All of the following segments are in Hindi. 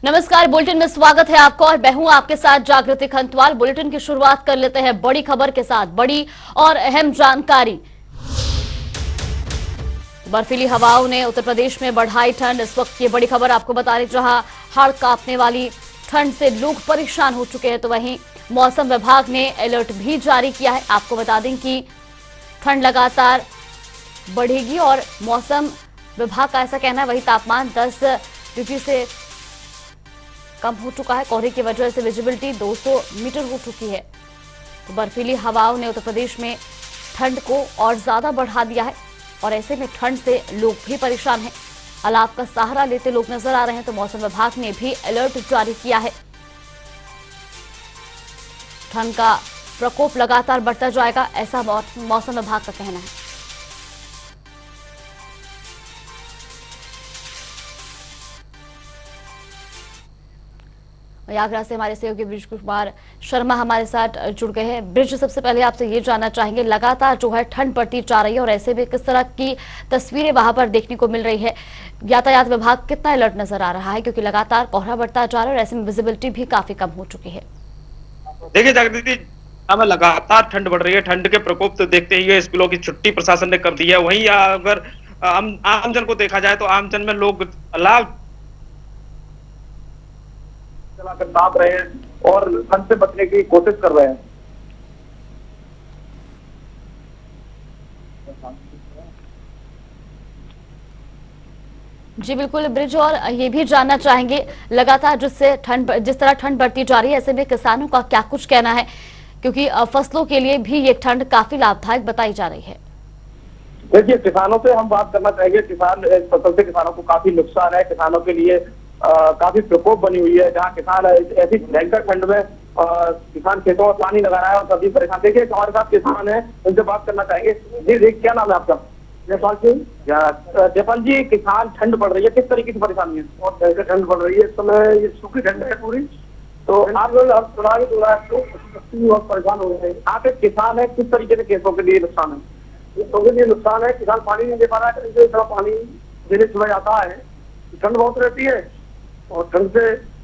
नमस्कार, बुलेटिन में स्वागत है आपका और मैं हूं आपके साथ जागृति खंतवाल। बुलेटिन की शुरुआत कर लेते हैं बड़ी खबर के साथ। बड़ी और अहम जानकारी। बर्फीली हवाओं ने उत्तर प्रदेश में बढ़ाई ठंड। इस वक्त ये बड़ी खबर आपको बता रही, जहां हाड़ कांपने वाली ठंड से लोग परेशान हो चुके हैं, तो वहीं मौसम विभाग ने अलर्ट भी जारी किया है। आपको बता दें कि ठंड लगातार बढ़ेगी और मौसम विभाग का ऐसा कहना है। वही तापमान 10 डिग्री से कम हो चुका है। कोहरे की वजह से विजिबिलिटी 200 मीटर हो चुकी है। तो बर्फीली हवाओं ने उत्तर प्रदेश में ठंड को और ज्यादा बढ़ा दिया है और ऐसे में ठंड से लोग भी परेशान हैं। अलाव का सहारा लेते लोग नजर आ रहे हैं। तो मौसम विभाग ने भी अलर्ट जारी किया है। ठंड का प्रकोप लगातार बढ़ता जाएगा, ऐसा मौसम विभाग का कहना है। आगरा से हमारे सहयोगी ब्रिज कुमार शर्मा हमारे साथ जुड़ गए हैं। ब्रिज, सबसे पहले आपसे ये जानना चाहेंगे, लगातार जो है ठंड बढ़ती जा रही है और ऐसे में किस तरह की तस्वीरें वहां पर देखने को मिल रही है? यातायात विभाग कितना अलर्ट नजर आ रहा है, क्योंकि लगातार कोहरा बढ़ता जा रहा है और ऐसे में विजिबिलिटी भी काफी कम हो चुकी है? देखिए जागृति, हमें लगातार ठंड बढ़ रही है। ठंड के प्रकोप तो देखते ही स्कूलों की छुट्टी प्रशासन ने कर दी है। वहीं अगर आमजन को देखा जाए तो आमजन में लोग अलाव चलाकर ताप रहे हैं और ठंड से बचने की कोशिश कर रहे हैं। जी बिल्कुल ब्रिज, और ये भी जानना चाहेंगे, लगातार जिस तरह ठंड बढ़ती जा रही है, ऐसे में किसानों का क्या कुछ कहना है, क्योंकि फसलों के लिए भी ये ठंड काफी लाभदायक बताई जा रही है। देखिए, किसानों से हम बात करना चाहेंगे। किसान इस फसल से किसानों को काफी नुकसान है। किसानों के लिए काफी प्रकोप बनी हुई है, जहाँ किसान ऐसी भयंकर ठंड में किसान खेतों में पानी लगा रहा है और सभी परेशान। देखिए, हमारे साथ किसान है, उनसे बात करना चाहेंगे। जी देख, क्या नाम है आपका? जयपाल सिंह। जयपाल जी, किसान ठंड पड़ रही है, किस तरीके की परेशानी है? बहुत भयंकर ठंड पड़ रही है इस समय। ये सूखी ठंड है पूरी। तो आप लोग बहुत परेशान हो रहे हैं। आप एक किसान है, किस तरीके से खेतों के लिए नुकसान है? खेतों के लिए नुकसान है, किसान पानी नहीं दे पा रहा है। थोड़ा पानी देने सुबह जाता है, ठंड बहुत रहती है और ठंड से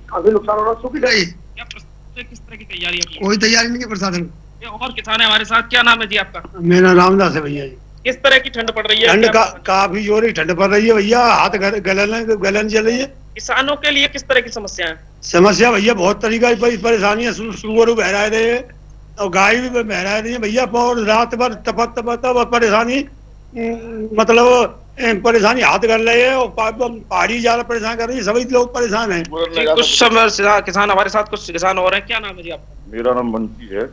काफी नुकसान हो रहा है। सूखी किस तरह की तैयारी? कोई तैयारी नहीं है प्रशासन। और किसान है हमारे साथ। क्या नाम है जी आपका? मेरा रामदास है भैया जी। किस तरह की ठंड पड़ रही है? ठंड काफी जोरी ठंड पड़ रही है भैया। हाथ गलन चल रही है। किसानों के लिए किस तरह की समस्या है? समस्या भैया बहुत तरीका की परेशानी है। सुअर बह रहे थे और गाय भी बह रहे थे भैया। और रात भर तपत परेशानी, मतलब परेशानी हाथ कर रहे हैं और पहाड़ी ज्यादा परेशान कर रही है। सभी लोग परेशान हैं। कुछ समय किसान हमारे साथ, कुछ किसान और हैं। क्या नाम है जी आपका? मेरा नाम बंटी है।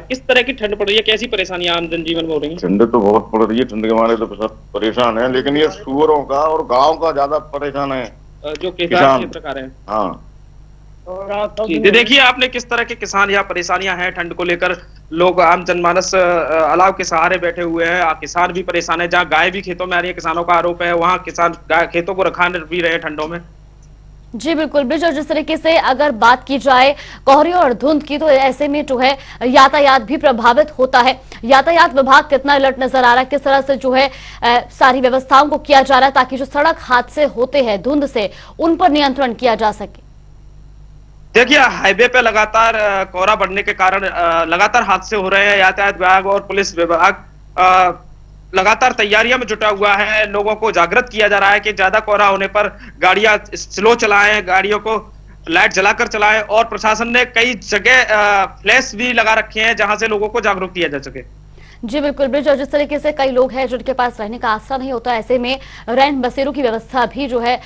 किस तरह की ठंड पड़ रही है? कैसी परेशानी आम जनजीवन में हो रही है? ठंड तो बहुत पड़ रही है। ठंड के मारे तो सब परेशान है, लेकिन ये सुअरों का और गांव का ज्यादा परेशान है, जो किसान क्षेत्र का है। हाँ देखिए, आपने किस तरह के किसान यहाँ परेशानियां हैं ठंड को लेकर। लोग आम जनमानस अलाव के सहारे बैठे हुए हैं। किसान भी परेशान है। जहाँ गाय भी खेतों में आ रही है, किसानों का आरोप है, वहाँ किसान खेतों को रखा भी रहे ठंडों में। जी बिल्कुल ब्रिज, और जिस तरीके से अगर बात की जाए कोहरे और धुंध की, तो ऐसे में जो है यातायात भी प्रभावित होता है। यातायात विभाग कितना अलर्ट नजर आ रहा है, किस तरह से जो है सारी व्यवस्थाओं को किया जा रहा है, ताकि जो सड़क हादसे होते हैं धुंध से, उन पर नियंत्रण किया जा सके? देखिए, हाईवे पे लगातार कोहरा बढ़ने के कारण लगातार हादसे हो रहे हैं। यातायात विभाग और पुलिस विभाग लगातार तैयारियों में जुटा हुआ है। लोगों को जागृत किया जा रहा है कि ज्यादा कोहरा होने पर गाड़ियां स्लो चलाएं, गाड़ियों को लाइट जलाकर चलाएं। और प्रशासन ने कई जगह फ्लैश भी लगा रखे हैं, जहां से लोगों को जागरूक किया जा सके। जी बिल्कुल ब्रिज, और जिस तरीके से कई लोग हैं जिनके पास रहने का आसरा नहीं होता, ऐसे में रैन बसेरों की व्यवस्था भी जो है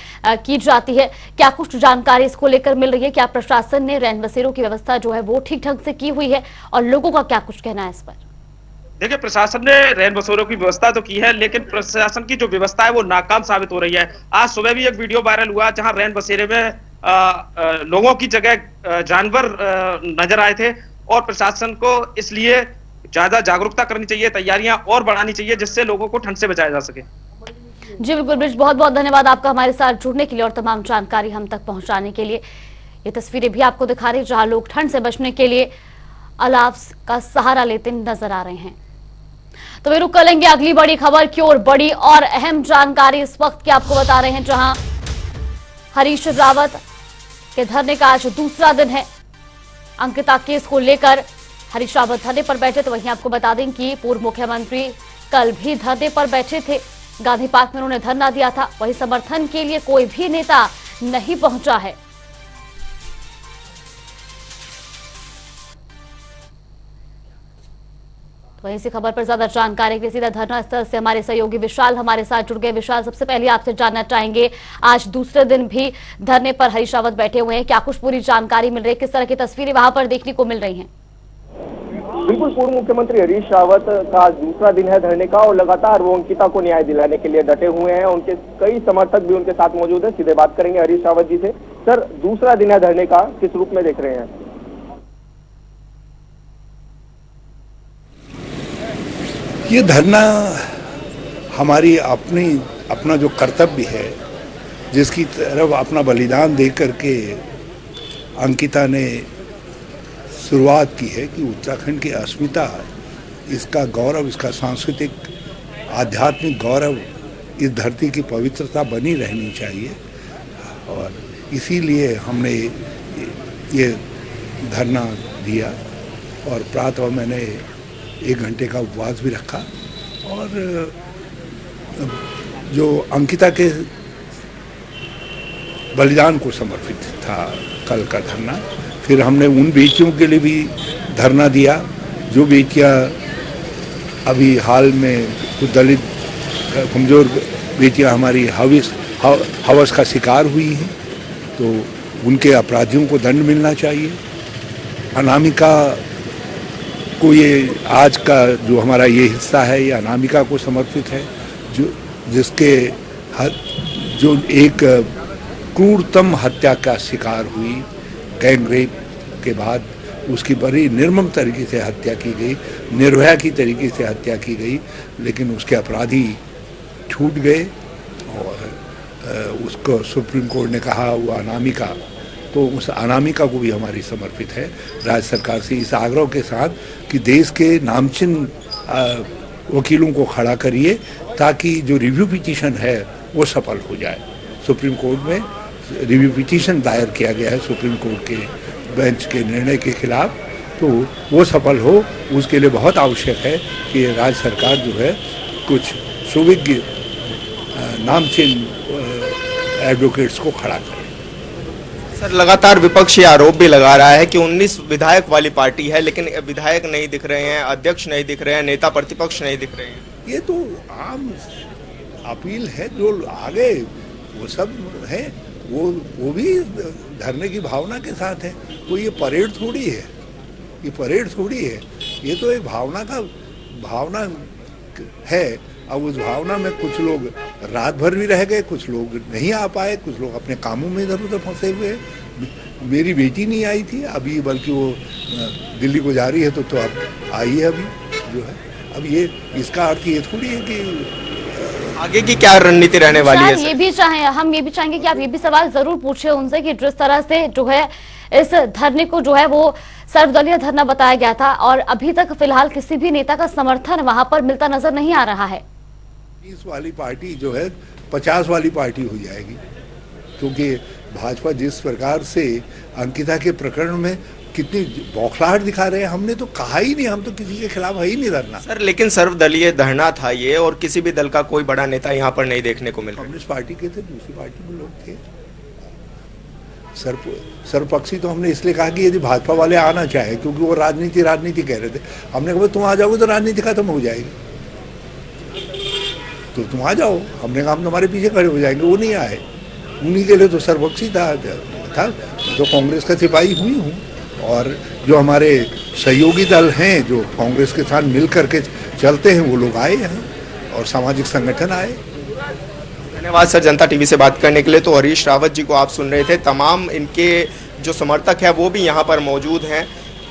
की जाती है। क्या कुछ जानकारी इसको लेकर मिल रही है? क्या प्रशासन ने रैन बसेरों की व्यवस्था जो है वो ठीक ढंग से की हुई है, और लोगों का क्या कुछ कहना है इस पर? देखिए, प्रशासन ने रैन बसेरों की व्यवस्था तो की है, लेकिन प्रशासन की जो व्यवस्था है वो नाकाम साबित हो रही है। आज सुबह भी एक वीडियो वायरल हुआ, जहां रैन बसेरे में लोगों की जगह जानवर नजर आए थे। और प्रशासन को इसलिए ज्यादा जागरूकता करनी चाहिए, तैयारियां और बढ़ानी चाहिए, जिससे लोगों को ठंड से बचाया जा सके। जी बिल्कुल ब्रिज, बहुत बहुत धन्यवाद आपका हमारे साथ जुड़ने के लिए और तमाम जानकारी हम तक पहुंचाने के लिए। ये तस्वीरें भी आपको दिखा रही, जहां लोग ठंड से बचने के लिए अलाव का सहारा लेते नजर आ रहे हैं। तो वे रुक कर लेंगे अगली बड़ी खबर की ओर। बड़ी और अहम जानकारी इस वक्त की आपको बता रहे हैं, जहां हरीश रावत के धरने का आज दूसरा दिन है। अंकिता केस को लेकर हरीश रावत धरने पर बैठे, तो वहीं आपको बता दें कि पूर्व मुख्यमंत्री कल भी धरने पर बैठे थे। गांधी पार्क में उन्होंने धरना दिया था। वहीं समर्थन के लिए कोई भी नेता नहीं पहुंचा है। तो वहीं इसी खबर पर ज्यादा जानकारी के लिए सीधा धरना स्थल से हमारे सहयोगी विशाल हमारे साथ जुड़ गए। विशाल, सबसे पहले आपसे जानना चाहेंगे, आज दूसरे दिन भी धरने पर हरीश रावत बैठे हुए हैं, क्या कुछ पूरी जानकारी मिल रही है, किस तरह की तस्वीरें वहां पर देखने को मिल रही हैं? बिल्कुल, पूर्व मुख्यमंत्री हरीश रावत का आज दूसरा दिन है धरने का और लगातार वो अंकिता को न्याय दिलाने के लिए डटे हुए हैं। उनके कई समर्थक भी उनके साथ मौजूद हैं। सीधे बात करेंगे हरीश रावत जी से। सर, दूसरा दिन है धरने का, किस रूप में देख रहे हैं? ये धरना हमारी अपना जो कर्तव्य है, जिसकी तरफ अपना बलिदान दे करके अंकिता ने शुरुआत की है कि उत्तराखंड की अस्मिता, इसका गौरव, इसका सांस्कृतिक आध्यात्मिक गौरव, इस धरती की पवित्रता बनी रहनी चाहिए। और इसीलिए हमने ये धरना दिया और प्रातः मैंने 1 घंटे का उपवास भी रखा। और जो अंकिता के बलिदान को समर्पित था कल का धरना। फिर हमने उन बेटियों के लिए भी धरना दिया जो बेटियां अभी हाल में कुछ दलित कमज़ोर बेटियां हमारी हवस का शिकार हुई हैं, तो उनके अपराधियों को दंड मिलना चाहिए। अनामिका को, ये आज का जो हमारा ये हिस्सा है, ये अनामिका को समर्पित है, जो एक क्रूरतम हत्या का शिकार हुई। गैंग रेप के बाद उसकी बड़ी निर्मम तरीके से हत्या की गई, निर्भया की तरीके से हत्या की गई, लेकिन उसके अपराधी छूट गए और उसको सुप्रीम कोर्ट ने कहा वो अनामिका, तो उस अनामिका को भी हमारी समर्पित है राज्य सरकार से इस आग्रह के साथ कि देश के नामचीन वकीलों को खड़ा करिए ताकि जो रिव्यू पिटीशन है वो सफल हो जाए। सुप्रीम कोर्ट में रिव्यू पिटीशन दायर किया गया है सुप्रीम कोर्ट के बेंच के निर्णय के खिलाफ, तो वो सफल हो, उसके लिए बहुत आवश्यक है कि राज्य सरकार जो है कुछ सुविज्ञ नामचीन एडवोकेट्स को खड़ा करे। सर, लगातार विपक्ष ये आरोप भी लगा रहा है कि 19 विधायक वाली पार्टी है, लेकिन विधायक नहीं दिख रहे हैं, अध्यक्ष नहीं दिख रहे हैं, नेता प्रतिपक्ष नहीं दिख रहे हैं। ये तो आम अपील है, जो आगे वो सब है वो भी धरने की भावना के साथ है। तो ये परेड थोड़ी है, ये परेड थोड़ी है, ये तो एक भावना है। अब उस भावना में कुछ लोग रात भर भी रह गए, कुछ लोग नहीं आ पाए, कुछ लोग अपने कामों में इधर उधर फंसे हुए। मेरी बेटी नहीं आई थी अभी, बल्कि वो दिल्ली को जा रही है, तो अब आई है अभी जो है। अब ये इसका अर्थ ये थोड़ी है कि आगे की क्या रणनीति रहने वाली है। हम ये भी चाहेंगे कि आप ये भी सवाल जरूर पूछे उनसे कि जिस तरह से जो है इस धरने को जो है वो सर्वदलीय धरना बताया गया था और अभी तक फिलहाल किसी भी नेता का समर्थन वहां पर मिलता नजर नहीं आ रहा है। 20 वाली पार्टी जो है 50 वाली पार्टी हो जाएगी, क्योंकि भाजपा जिस प्रकार से अंकिता के प्रकरण में कितनी बौखलाहट दिखा रहे हैं। हमने तो कहा ही नहीं, हम तो किसी के खिलाफ है ही नहीं धरना। सर, लेकिन सर्वदलीय धरना था ये और किसी भी दल का कोई बड़ा नेता यहाँ पर नहीं देखने को मिल रहा। कम्युनिस्ट पार्टी के थे, दूसरी पार्टी में लोग थे। सर्वपक्षी तो हमने इसलिए कहा कि यदि भाजपा वाले आना चाहे, क्योंकि वो राजनीति कह रहे थे। हमने कहा तुम आ जाओगे तो राजनीति खत्म हो जाएगी, तो तुम आ जाओ। हमने कहा हम तुम्हारे पीछे खड़े हो जाएंगे। वो नहीं आए, उन्हीं के लिए तो सर्वपक्षी था। तो कांग्रेस का सिपाही हुई हूँ, और जो हमारे सहयोगी दल हैं जो कांग्रेस के साथ मिल करके चलते हैं, वो लोग आए हैं और सामाजिक संगठन आए। धन्यवाद सर, जनता टीवी से बात करने के लिए। तो हरीश रावत जी को आप सुन रहे थे, तमाम इनके जो समर्थक हैं वो भी यहाँ पर मौजूद हैं।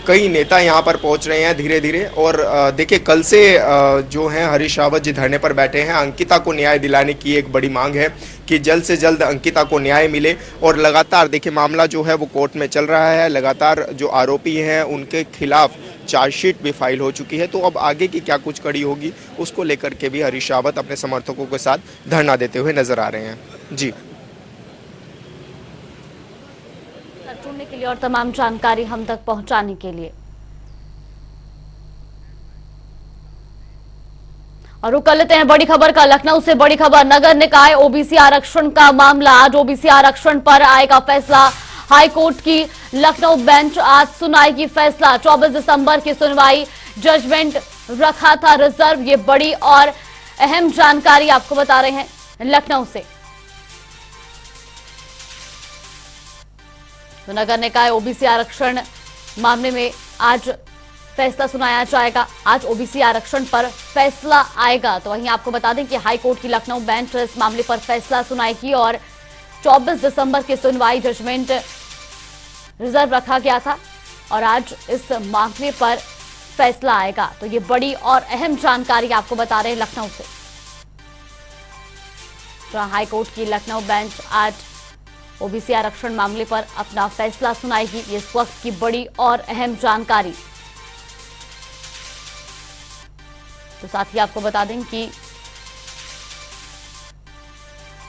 कई नेता यहाँ पर पहुँच रहे हैं धीरे धीरे। और देखिए, कल से जो हैं हरीश रावत जी धरने पर बैठे हैं। अंकिता को न्याय दिलाने की एक बड़ी मांग है कि जल्द से जल्द अंकिता को न्याय मिले। और लगातार देखिए, मामला जो है वो कोर्ट में चल रहा है। लगातार जो आरोपी हैं उनके खिलाफ चार्जशीट भी फाइल हो चुकी है। तो अब आगे की क्या कुछ कड़ी होगी, उसको लेकर के भी हरीश रावत अपने समर्थकों के साथ धरना देते हुए नजर आ रहे हैं। जी। चुनने के लिए और तमाम जानकारी हम तक पहुंचाने के लिए। और रुक कर लेते हैं बड़ी खबर का। लखनऊ से बड़ी खबर, नगर निकाय ओबीसी आरक्षण का मामला, आज ओबीसी आरक्षण पर आएगा फैसला। हाई कोर्ट की लखनऊ बेंच आज सुनाएगी फैसला। 24 दिसंबर की सुनवाई, जजमेंट रखा था रिजर्व। ये बड़ी और अहम जानकारी आपको बता रहे हैं लखनऊ से। तो नगर निकाय ओबीसी आरक्षण मामले में आज फैसला सुनाया जाएगा। आज ओबीसी आरक्षण पर फैसला आएगा। तो वहीं आपको बता दें कि हाई कोर्ट की लखनऊ बेंच इस मामले पर फैसला सुनाएगी और 24 दिसंबर की सुनवाई, जजमेंट रिजर्व रखा गया था और आज इस मामले पर फैसला आएगा। तो ये बड़ी और अहम जानकारी आपको बता रहे हैं लखनऊ से, जहां हाई कोर्ट की लखनऊ बेंच आज ओबीसी आरक्षण मामले पर अपना फैसला सुनाएगी। ये इस वक्त की बड़ी और अहम जानकारी। तो साथ ही आपको बता दें कि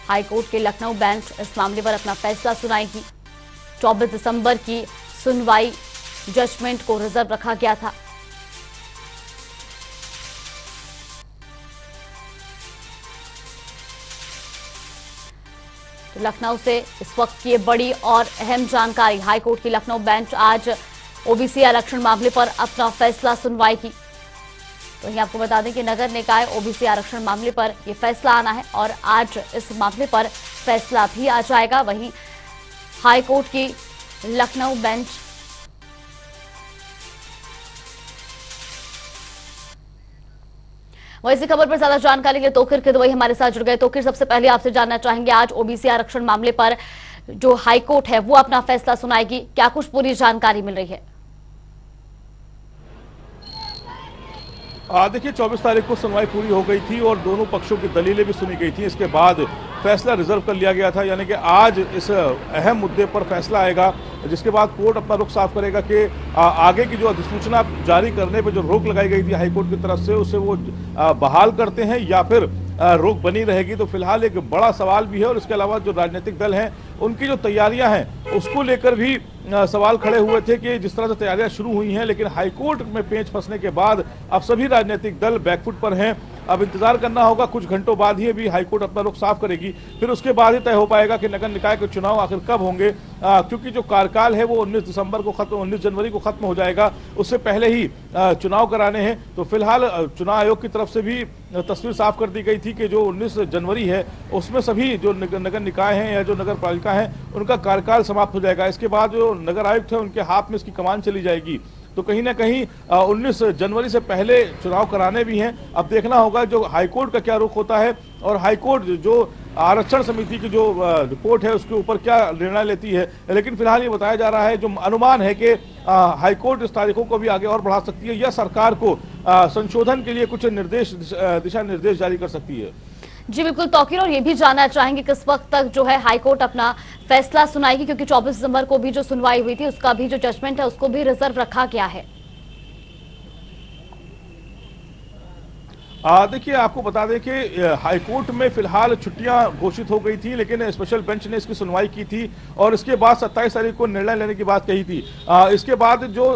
हाई कोर्ट के लखनऊ बेंच इस मामले पर अपना फैसला सुनाएगी। 24 दिसंबर की सुनवाई, जजमेंट को रिजर्व रखा गया था। तो लखनऊ से इस वक्त की बड़ी और अहम जानकारी। हाई कोर्ट की लखनऊ बेंच आज ओबीसी आरक्षण मामले पर अपना फैसला सुनवाएगी। तो यही आपको बता दें कि नगर निकाय ओबीसी आरक्षण मामले पर यह फैसला आना है और आज इस मामले पर फैसला भी आ जाएगा। वहीं हाई कोर्ट की लखनऊ बेंच वहीं इसी खबर पर ज्यादा जानकारी के लिए तोकिर किदवई हमारे साथ जुड़ गए। तोकिर, सबसे पहले आपसे जानना चाहेंगे, आज ओबीसी आरक्षण मामले पर जो हाई कोर्ट है वो अपना फैसला सुनाएगी, क्या कुछ पूरी जानकारी मिल रही है? देखिए 24 तारीख को सुनवाई पूरी हो गई थी और दोनों पक्षों की दलीलें भी सुनी गई थी। इसके बाद फैसला रिजर्व कर लिया गया था, यानी कि आज इस अहम मुद्दे पर फैसला आएगा, जिसके बाद कोर्ट अपना रुख साफ करेगा कि आगे की जो अधिसूचना जारी करने पर जो रोक लगाई गई थी हाई कोर्ट की तरफ से, उसे वो बहाल करते हैं या फिर रोक बनी रहेगी। तो फिलहाल एक बड़ा सवाल भी है और इसके अलावा जो राजनीतिक दल हैं उनकी जो तैयारियां हैं उसको लेकर भी सवाल खड़े हुए थे कि जिस तरह से तैयारियां शुरू हुई हैं, लेकिन हाईकोर्ट में पेंच फंसने के बाद अब सभी राजनीतिक दल बैकफुट पर हैं। अब इंतजार करना होगा, कुछ घंटों बाद ही भी हाईकोर्ट अपना रुख साफ करेगी, फिर उसके बाद ही तय हो पाएगा कि नगर निकाय के चुनाव आखिर कब होंगे, क्योंकि जो कार्यकाल है वो 19 जनवरी को खत्म हो जाएगा, उससे पहले ही चुनाव कराने हैं। तो फिलहाल चुनाव आयोग की तरफ से भी तस्वीर साफ कर दी गई थी कि जो 19 जनवरी है उसमें सभी जो नगर निकाय हैं या जो नगर पालिका हैं उनका कार्यकाल समाप्त हो जाएगा। इसके बाद जो नगर आयुक्त है उनके हाथ में इसकी कमान चली जाएगी। तो कहीं ना कहीं 19 जनवरी से पहले चुनाव कराने भी हैं। अब देखना होगा जो हाईकोर्ट का क्या रुख होता है और हाईकोर्ट जो आरक्षण समिति की जो रिपोर्ट है उसके ऊपर क्या निर्णय लेती है। लेकिन फिलहाल ये बताया जा रहा है, जो अनुमान है कि हाईकोर्ट इस तारीखों को भी आगे और बढ़ा सकती है या सरकार को संशोधन के लिए कुछ दिशा निर्देश जारी कर सकती है। जी बिल्कुल तौकीर, और ये भी जानना चाहेंगे किस वक्त तक जो है हाईकोर्ट अपना फैसला सुनाएगी, क्योंकि 24 दिसंबर को भी जो सुनवाई हुई थी उसका भी जो जजमेंट है उसको भी रिजर्व रखा गया है। देखिए आपको बता दें कि हाईकोर्ट में फिलहाल छुट्टियां घोषित हो गई थी, लेकिन स्पेशल बेंच ने इसकी सुनवाई की थी और इसके बाद 27 तारीख को निर्णय लेने की बात कही थी। इसके बाद जो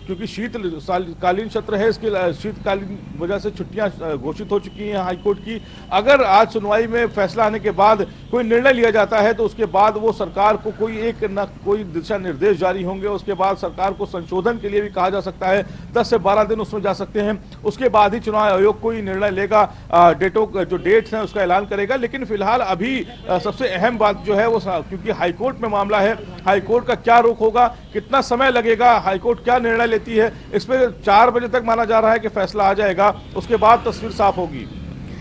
क्योंकि शीतकालीन सत्र है, इसके शीतकालीन वजह से छुट्टियां घोषित हो चुकी हैं हाईकोर्ट की। अगर आज सुनवाई में फैसला आने के बाद कोई निर्णय लिया जाता है तो उसके बाद वो सरकार को कोई दिशा निर्देश जारी होंगे। उसके बाद सरकार को संशोधन के लिए भी कहा जा सकता है, 10 से 12 दिन उसमें जा सकते हैं। उसके बाद ही चुनाव आयोग कोई निर्णय लेगा, जो डेट्स हैं उसका ऐलान करेगा। लेकिन फिलहाल अभी सबसे अहम बात जो है वो, क्योंकि हाईकोर्ट में मामला है, हाईकोर्ट का क्या रुख होगा, कितना समय लगेगा, हाईकोर्ट क्या निर्णय लेती है, इसमें 4 बजे तक माना जा रहा है कि फैसला आ जाएगा, उसके बाद तस्वीर साफ होगी।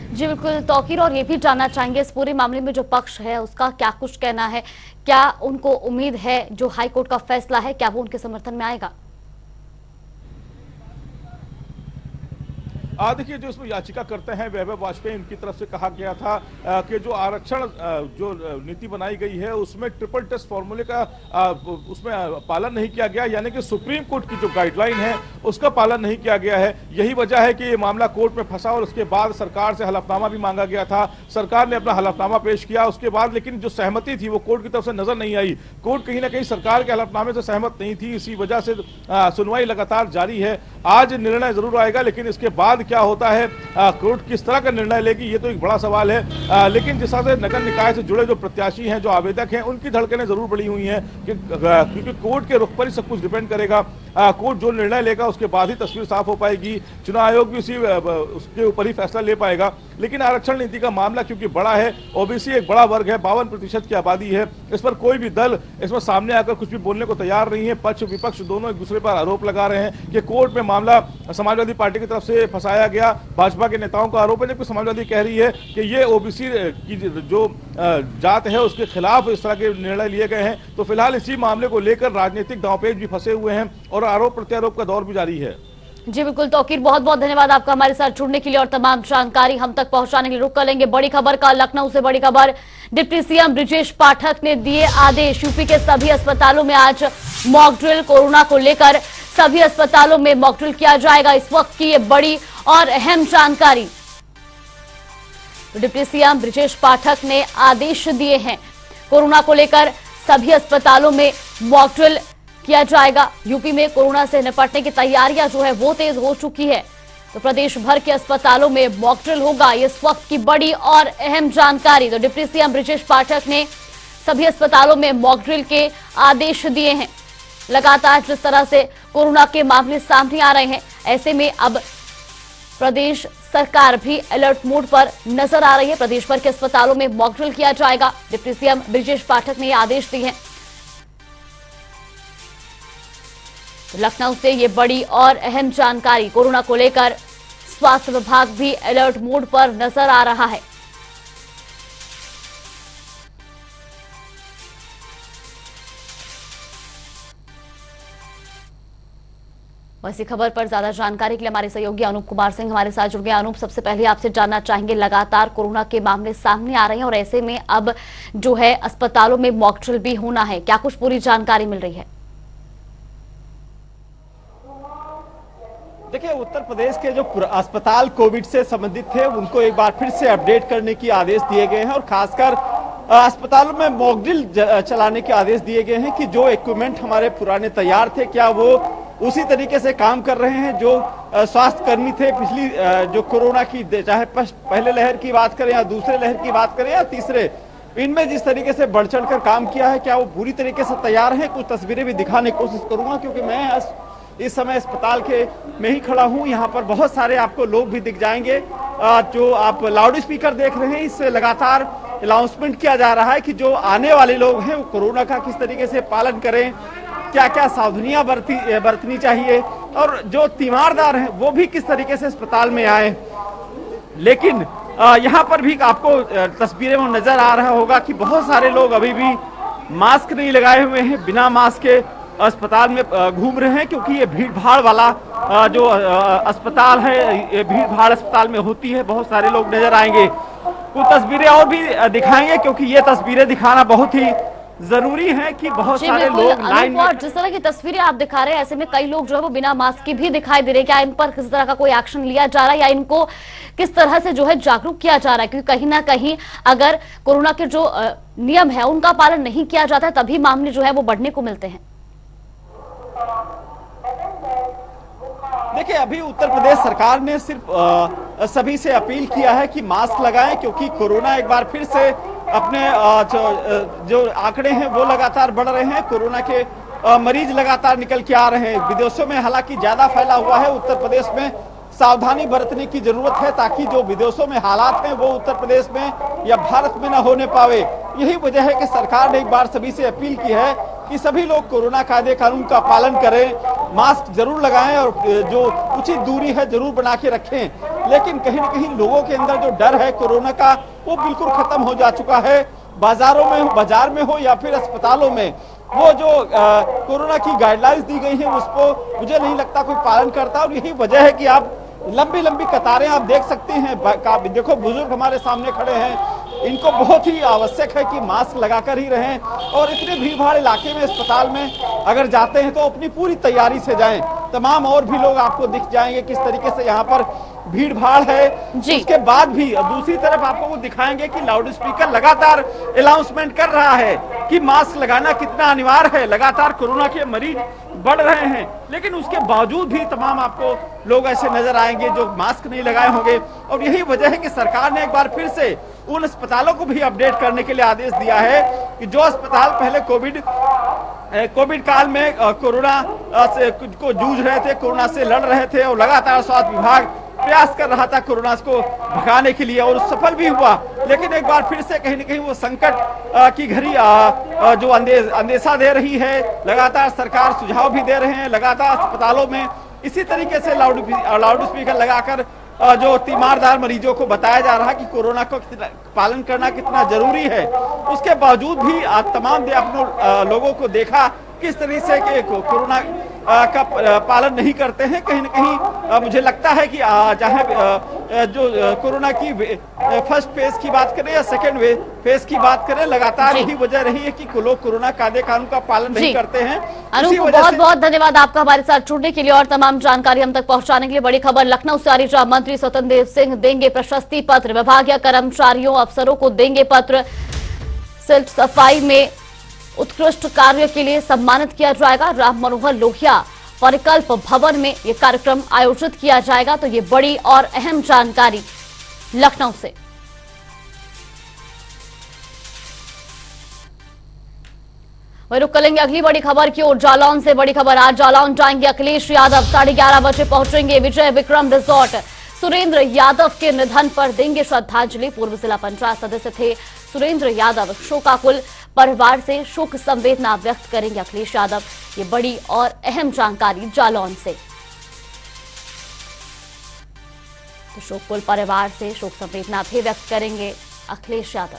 जी बिल्कुल तौकीर, और ये भी जानना चाहेंगे इस पूरे मामले में जो पक्ष है उसका क्या कुछ कहना है, क्या उनको उम्मीद है जो हाईकोर्ट का फैसला है क्या वो उनके समर्थन में आएगा? देखिए, जो इसमें याचिका करते हैं वैभव वाजपेयी, उनकी तरफ से कहा गया था कि जो आरक्षण जो नीति बनाई गई है उसमें ट्रिपल टेस्ट फॉर्मूले का उसमें पालन नहीं किया गया, यानी कि सुप्रीम कोर्ट की जो गाइडलाइन है उसका पालन नहीं किया गया है। यही वजह है कि ये मामला कोर्ट में फंसा और उसके बाद सरकार से हलफनामा भी मांगा गया था। सरकार ने अपना हलफनामा पेश किया उसके बाद, लेकिन जो सहमति थी वो कोर्ट की तरफ से नजर नहीं आई। कोर्ट कहीं ना कहीं सरकार के हलफनामे से सहमत नहीं थी, इसी वजह से सुनवाई लगातार जारी है। आज निर्णय जरूर आएगा, लेकिन इसके बाद क्या होता है, कोर्ट किस तरह का निर्णय लेगी, ये तो एक बड़ा सवाल है। लेकिन जिस तरह से नगर निकाय से जुड़े जो प्रत्याशी हैं, जो आवेदक हैं, उनकी धड़कनें जरूर बढ़ी हुई हैं क्योंकि कोर्ट के रुख पर ही सब कुछ डिपेंड करेगा। कोर्ट जो निर्णय लेगा उसके बाद ही तस्वीर साफ हो पाएगी। चुनाव आयोग भी उसके ऊपर ही फैसला ले पाएगा। लेकिन आरक्षण नीति का मामला क्योंकि बड़ा है, ओबीसी एक बड़ा वर्ग है, 52% की आबादी है, इस पर कोई भी दल इसमें सामने आकर कुछ भी बोलने को तैयार नहीं है। पक्ष विपक्ष दोनों एक दूसरे पर आरोप लगा रहे हैं कि कोर्ट में मामला समाजवादी पार्टी की तरफ से फंसाया गया। भाजपा के नेताओं का आरोप है, जबकि समाजवादी कह रही है कि ये ओबीसी की जो जात है उसके खिलाफ इस तरह के निर्णय लिए गए हैं। तो फिलहाल इसी मामले को लेकर राजनीतिक दांवपेच भी फंसे हुए हैं और आरोप प्रत्यारोप का दौर भी जारी है। जी बिल्कुल तौकीर, बहुत बहुत धन्यवाद आपका हमारे साथ जुड़ने के लिए और तमाम जानकारी हम तक पहुंचाने के लिए। रुक कर लेंगे बड़ी खबर का। लखनऊ से बड़ी खबर, डिप्टी सीएम ब्रिजेश पाठक ने दिए आदेश। यूपी के सभी अस्पतालों में आज मॉक ड्रिल, कोरोना को लेकर सभी अस्पतालों में मॉक ड्रिल किया जाएगा। इस वक्त की ये बड़ी और अहम जानकारी डिप्टी सीएम ब्रिजेश पाठक ने आदेश दिए हैं। कोरोना को लेकर सभी अस्पतालों में मॉक ड्रिल किया जाएगा। यूपी में कोरोना से निपटने की तैयारियां जो है वो तेज हो चुकी है, तो प्रदेश भर के अस्पतालों में मॉक ड्रिल होगा। इस वक्त की बड़ी और अहम जानकारी, तो डिप्टी सीएम ब्रिजेश पाठक ने सभी अस्पतालों में मॉक ड्रिल के आदेश दिए हैं। लगातार जिस तरह से कोरोना के मामले सामने आ रहे हैं, ऐसे में अब प्रदेश सरकार भी अलर्ट मोड पर नजर आ रही है। प्रदेश भर के अस्पतालों में मॉक ड्रिल किया जाएगा। डिप्टी सीएम ब्रिजेश पाठक ने ये आदेश दिए हैं। लखनऊ से ये बड़ी और अहम जानकारी, कोरोना को लेकर स्वास्थ्य विभाग भी अलर्ट मोड पर नजर आ रहा है। वैसी खबर पर ज्यादा जानकारी के लिए हमारे सहयोगी अनूप कुमार सिंह हमारे साथ जुड़ गए। अनूप, सबसे पहले आपसे जानना चाहेंगे, लगातार कोरोना के मामले सामने आ रहे हैं और ऐसे में अब जो है अस्पतालों में मॉक ड्रिल भी होना है, क्या कुछ पूरी जानकारी मिल रही है? देखिए, उत्तर प्रदेश के जो अस्पताल कोविड से संबंधित थे उनको एक बार फिर से अपडेट करने की आदेश दिए गए हैं और खासकर अस्पतालों में मॉक ड्रिल चलाने के आदेश दिए गए हैं कि जो इक्विपमेंट हमारे पुराने तैयार थे क्या वो उसी तरीके से काम कर रहे हैं जो स्वास्थ्य कर्मी थे पिछली जो कोरोना की, चाहे पहले लहर की बात करें या दूसरे लहर की बात करें या तीसरे, इनमें जिस तरीके से बढ़ चढ़ कर काम किया है क्या वो पूरी तरीके से तैयार है। कुछ तस्वीरें भी दिखाने की कोशिश करूंगा क्योंकि मैं इस समय अस्पताल के में ही खड़ा हूं। यहाँ पर बहुत सारे आपको लोग भी दिख जाएंगे। जो आप लाउड स्पीकर देख रहे हैं, इससे लगातार अनाउंसमेंट किया जा रहा है कि जो आने वाले लोग हैं वो कोरोना का किस तरीके से पालन करें, क्या क्या सावधानियां बरतनी चाहिए और जो तीमारदार हैं वो भी किस तरीके से अस्पताल में आए। लेकिन यहाँ पर भी आपको तस्वीरें में नजर आ रहा होगा कि बहुत सारे लोग अभी भी मास्क नहीं लगाए हुए हैं, बिना मास्क के अस्पताल में घूम रहे हैं क्योंकि ये भीड़ भाड़ वाला जो अस्पताल है, ये भीड़ भाड़ अस्पताल में होती है। बहुत सारे लोग नजर आएंगे, कुछ तस्वीरें और भी दिखाएंगे क्योंकि ये तस्वीरें दिखाना बहुत ही जरूरी है कि बहुत सारे लोग लाइन में। जिस तरह की तस्वीरें आप दिखा रहे हैं, ऐसे में कई लोग जो है वो बिना मास्क के भी दिखाई दे रहे हैं। क्या इन पर किस तरह का कोई एक्शन लिया जा रहा है या इनको किस तरह से जो है जागरूक किया जा रहा है? क्योंकि कहीं ना कहीं अगर कोरोना के जो नियम है उनका पालन नहीं किया जाता है तभी मामले जो है वो बढ़ने को मिलते हैं। देखिए, अभी उत्तर प्रदेश सरकार ने सिर्फ सभी से अपील किया है कि मास्क लगाएं क्योंकि कोरोना एक बार फिर से अपने जो आंकड़े हैं वो लगातार बढ़ रहे हैं। कोरोना के मरीज लगातार निकल के आ रहे हैं। विदेशों में हालांकि ज्यादा फैला हुआ है, उत्तर प्रदेश में सावधानी बरतने की जरूरत है ताकि जो विदेशों में हालात हैं वो उत्तर प्रदेश में या भारत में न होने पावे। यही वजह है कि सरकार ने एक बार सभी से अपील की है कि सभी लोग कोरोना कायदे कानून का पालन करें, मास्क जरूर लगाएं और जो उचित दूरी है जरूर बना के रखें। लेकिन कहीं न कहीं लोगों के अंदर जो डर है कोरोना का वो बिल्कुल खत्म हो जा चुका है। बाजारों में, बाजार में हो या फिर अस्पतालों में, वो जो कोरोना की गाइडलाइंस दी गई है उसको मुझे नहीं लगता कोई पालन करता और यही वजह है कि आप लंबी लंबी कतारें आप देख सकते हैं। देखो बुजुर्ग हमारे सामने खड़े हैं, इनको बहुत ही आवश्यक है कि मास्क लगाकर ही रहें और इतने भीड़ भाड़ इलाके में अस्पताल में अगर जाते हैं तो अपनी पूरी तैयारी से जाएं। तमाम और भी लोग आपको दिख जाएंगे किस तरीके से यहाँ पर भीड़ भाड़ है। उसके बाद भी दूसरी तरफ आपको वो दिखाएंगे कि लाउड स्पीकर लगातार अनाउंसमेंट कर रहा है कि मास्क लगाना कितना अनिवार्य है। लगातार कोरोना के मरीज बढ़ रहे हैं, लेकिन उसके बावजूद भी तमाम आपको लोग ऐसे नजर आएंगे जो मास्क नहीं लगाए होंगे। और यही वजह है कि सरकार ने एक बार फिर से उन अस्पतालों को भी अपडेट करने के लिए आदेश दिया है कि जो अस्पताल पहले कोविड काल में कोरोना से को जूझ रहे थे, कोरोना से लड़ रहे थे और लगातार स्वास्थ्य विभाग प्रयास कर रहा था कोरोना को भगाने के लिए और सफल भी हुआ, लेकिन एक बार फिर से कहीं न कहीं वो संकट की घड़ी जो अंदेशा दे रही है। लगातार सरकार सुझाव भी दे रहे हैं, लगातार अस्पतालों में इसी तरीके से लाउड स्पीकर लगाकर जो तीमारदार मरीजों को बताया जा रहा है कि कोरोना को पालन करना कितना जरूरी है। उसके बावजूद भी तमाम लोगों को देखा किस तरह से कि कोरोना का पालन नहीं करते हैं। कहीं न कहीं मुझे लगता है कि चाहे जो कोरोना की फर्स्ट फेज की बात करें या सेकेंड फेज की बात करें, लगातार यही वजह रही है कि लोग कोरोना कायदे कानून का पालन नहीं करते हैं। अनूप, बहुत बहुत धन्यवाद आपका हमारे साथ जुड़ने के लिए और तमाम जानकारी हम तक पहुंचाने के लिए। बड़ी खबर लखनऊ से आ रही, जहां मंत्री स्वतंत्र देव सिंह देंगे प्रशस्ति पत्र, विभागीय कर्मचारियों अफसरों को देंगे पत्र। सिल्ट सफाई में उत्कृष्ट कार्य के लिए सम्मानित किया जाएगा। राम मनोहर लोहिया परिकल्प भवन में यह कार्यक्रम आयोजित किया जाएगा। तो ये बड़ी और अहम जानकारी लखनऊ से। वही रुक करेंगे अगली बड़ी खबर की ओर, जालौन से बड़ी खबर। आज जालौन जाएंगे अखिलेश यादव, 11:30 बजे पहुंचेंगे विजय विक्रम रिजॉर्ट। सुरेंद्र यादव के निधन पर देंगे श्रद्धांजलि। पूर्व जिला पंचायत सदस्य थे सुरेंद्र यादव। शोकाकुल परिवार से शोक संवेदना व्यक्त करेंगे अखिलेश यादव। ये बड़ी और अहम जानकारी जालौन से। तो शोकाकुल परिवार से शोक संवेदना भी व्यक्त करेंगे अखिलेश यादव।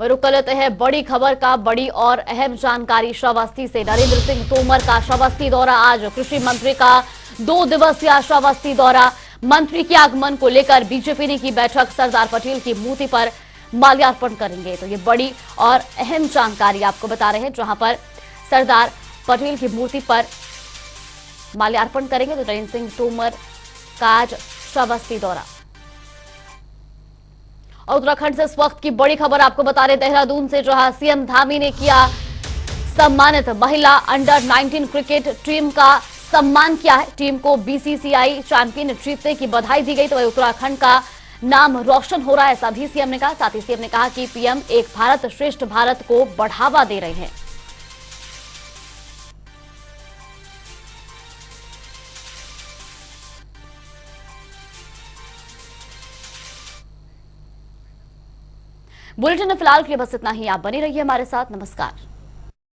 वह रुक लेते हैं बड़ी खबर का, बड़ी और अहम जानकारी श्रावस्ती से। नरेंद्र सिंह तोमर का श्रावस्ती दौरा आज। कृषि मंत्री का 2 दिवसीय श्रावस्ती दौरा। मंत्री के आगमन को लेकर बीजेपी ने की बैठक। सरदार पटेल की मूर्ति पर माल्यार्पण करेंगे। तो ये बड़ी और अहम जानकारी आपको बता रहे हैं, जहां पर सरदार पटेल की मूर्ति पर माल्यार्पण करेंगे। तो नरेंद्र सिंह तोमर का आज श्रावस्ती दौरा। और उत्तराखंड से इस वक्त की बड़ी खबर आपको बता रहे देहरादून से, जहां सीएम धामी ने किया सम्मानित। महिला अंडर 19 क्रिकेट टीम का सम्मान किया है। टीम को बीसीसीआई चैंपियन जीतने की बधाई दी गई। तो वही उत्तराखंड का नाम रोशन हो रहा है, ऐसा भी सीएम ने कहा। साथ ही सीएम ने कहा कि पीएम एक भारत श्रेष्ठ भारत को बढ़ावा दे रहे हैं। बुलेटिन में फिलहाल के लिए बस इतना ही। आप बने रहिए हमारे साथ। नमस्कार।